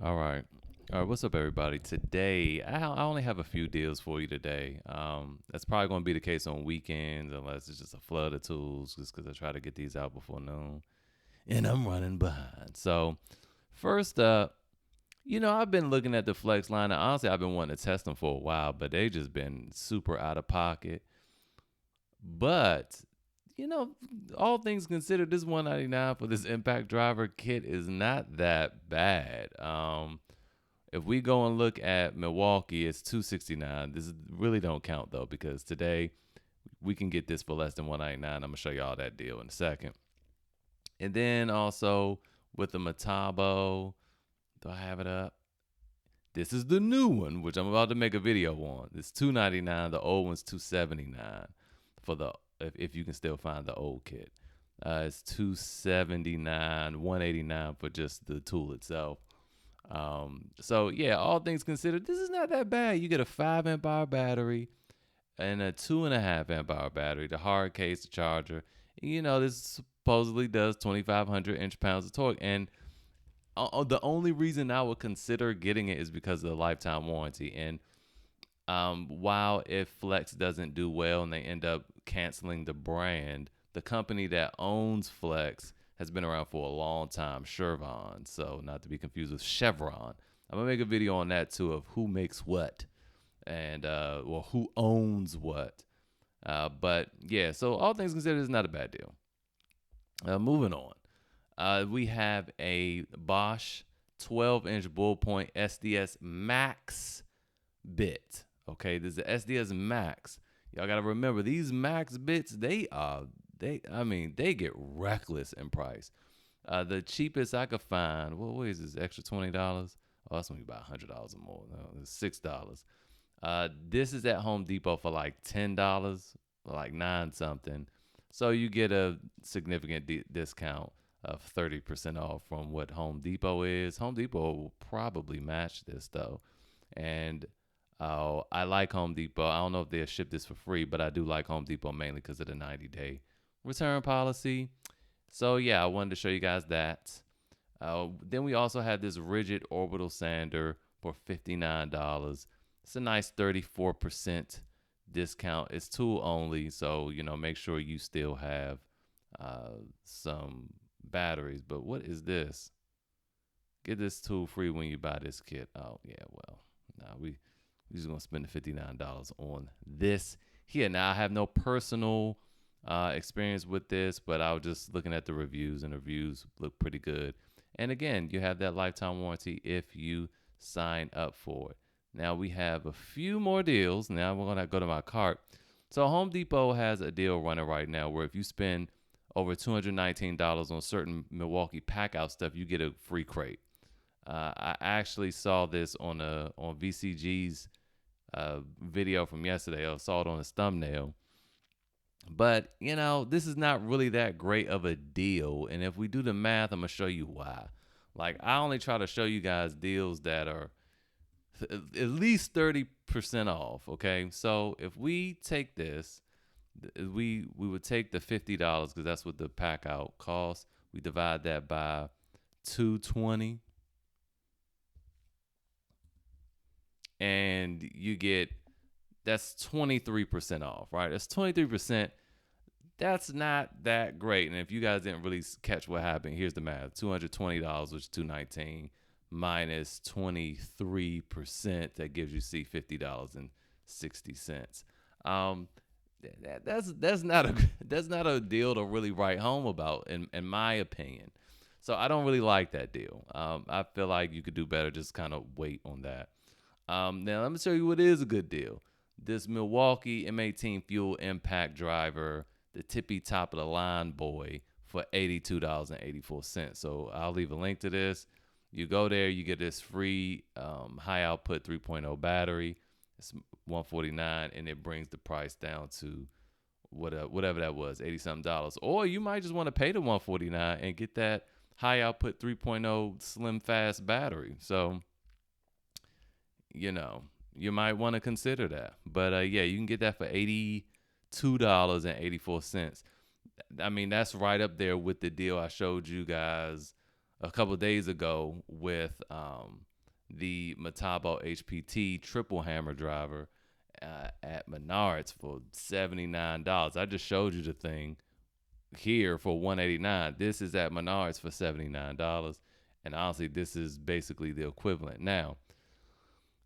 All right. All right. What's up, everybody? Today, I only have a few deals for you today. That's probably going to be the case on weekends, unless it's just a flood of tools, just because I try to get these out before noon, and I'm running behind. So, first up, I've been looking at the Flex line, and honestly, I've been wanting to test them for a while, but they just been super out of pocket. But you know, all things considered, this 199 for this impact driver kit is not that bad. If we go and look at Milwaukee, it's 269. This really don't count though, because today we can get this for less than 199. I'm gonna show you all that deal in a second. And then also with the Metabo, do I have it up? This is the new one, which I'm about to make a video on. It's 299. The old one's 279 for the if you can still find the old kit. It's 279, 189 for just the tool itself. So yeah, all things considered, this is not that bad. You get a 5 amp hour battery and a 2.5 amp hour battery, the hard case, the charger. This supposedly does 2,500 inch-pounds of torque. And the only reason I would consider getting it is because of the lifetime warranty. And while if Flex doesn't do well and they end up canceling the brand, the company that owns Flex has been around for a long time, Chevron. So not to be confused with Chevron. I'm gonna make a video on that too, of who makes what and who owns what. But yeah, so all things considered, it's not a bad deal. Moving on. We have a Bosch 12-inch bullpoint SDS Max bit. Okay, this is the SDS Max. Y'all gotta remember, these Max bits, they get reckless in price. The cheapest I could find, what is this, extra $20? Oh, that's gonna be about $100 or more. No, it's $6. This is at Home Depot for like $10, like nine something. So you get a significant discount of 30% off from what Home Depot is. Home Depot will probably match this though. And I like Home Depot. I don't know if they'll ship this for free, but I do like Home Depot mainly because of the 90-day return policy. So yeah, I wanted to show you guys that. Then we also have this rigid orbital sander for $59. It's a nice 34% discount. It's tool only, so make sure you still have some batteries. But what is this? Get this tool free when you buy this kit. Oh yeah, well, we're just gonna spend the $59 on this here. Now I have no personal experience with this, but I was just looking at the reviews, and the reviews look pretty good. And again, you have that lifetime warranty if you sign up for it. Now we have a few more deals. Now we're gonna go to my cart. So Home Depot has a deal running right now where if you spend over $219 on certain Milwaukee pack-out stuff, you get a free crate. I actually saw this on VCG's video from yesterday. I saw it on his thumbnail. But, this is not really that great of a deal. And if we do the math, I'm going to show you why. Like, I only try to show you guys deals that are at least 30% off, okay? So if we take this, we would take the $50 because that's what the pack out costs. We divide that by 220, and you get, that's 23% off, right? That's 23%. That's not that great. And if you guys didn't really catch what happened, here's the math: $220, which is $219, minus 23%, that gives you $50.60. That's not a deal to really write home about, in my opinion. So I don't really like that deal. I feel like you could do better. Just kind of wait on that. Now let me show you what is a good deal. This Milwaukee M18 fuel impact driver, the tippy top of the line boy, for $82.84. So I'll leave a link to this. You go there, you get this free high output 3.0 battery. It's $149, and it brings the price down to whatever that was, $80-something. Or you might just want to pay the $149 and get that high output 3.0 slim fast battery. So you might want to consider that. But yeah, you can get that for $82.84. I mean, that's right up there with the deal I showed you guys a couple of days ago with the Metabo HPT triple hammer driver at Menards for $79. I just showed you the thing here for $189. This is at Menards for $79. And honestly, this is basically the equivalent. Now,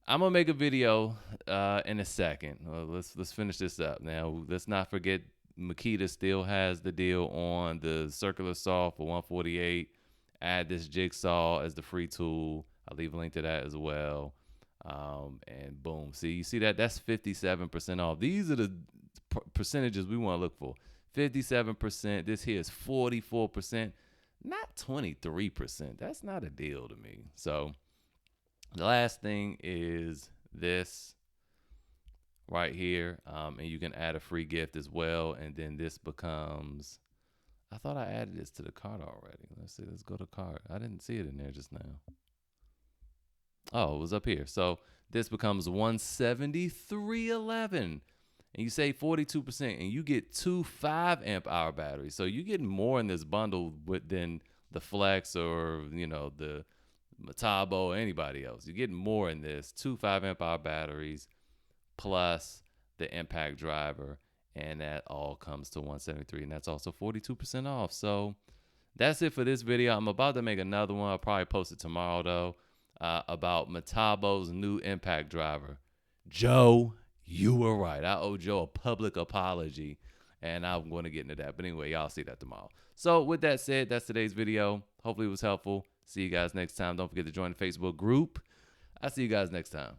I'm gonna make a video in a second. Let's finish this up. Now, let's not forget Makita still has the deal on the circular saw for $148. Add this jigsaw as the free tool. I'll leave a link to that as well. And boom, see, you see that? That's 57% off. These are the percentages we want to look for. 57%. This here is 44%, not 23%. That's not a deal to me. So the last thing is this right here. And you can add a free gift as well. And then this becomes, I thought I added this to the cart already. Let's see. Let's go to cart. I didn't see it in there just now. Oh, it was up here. So this becomes $173.11. And you save 42%, and you get two 5-amp-hour batteries. So you get more in this bundle than the Flex or, the Metabo or anybody else. You get more in this. Two 5-amp-hour batteries plus the impact driver, and that all comes to $173, and that's also 42% off. So that's it for this video. I'm about to make another one. I'll probably post it tomorrow, though, about Metabo's new impact driver. Joe, you were right. I owe Joe a public apology, and I'm going to get into that. But anyway, y'all see that tomorrow. So with that said, that's today's video. Hopefully it was helpful. See you guys next time. Don't forget to join the Facebook group. I'll see you guys next time.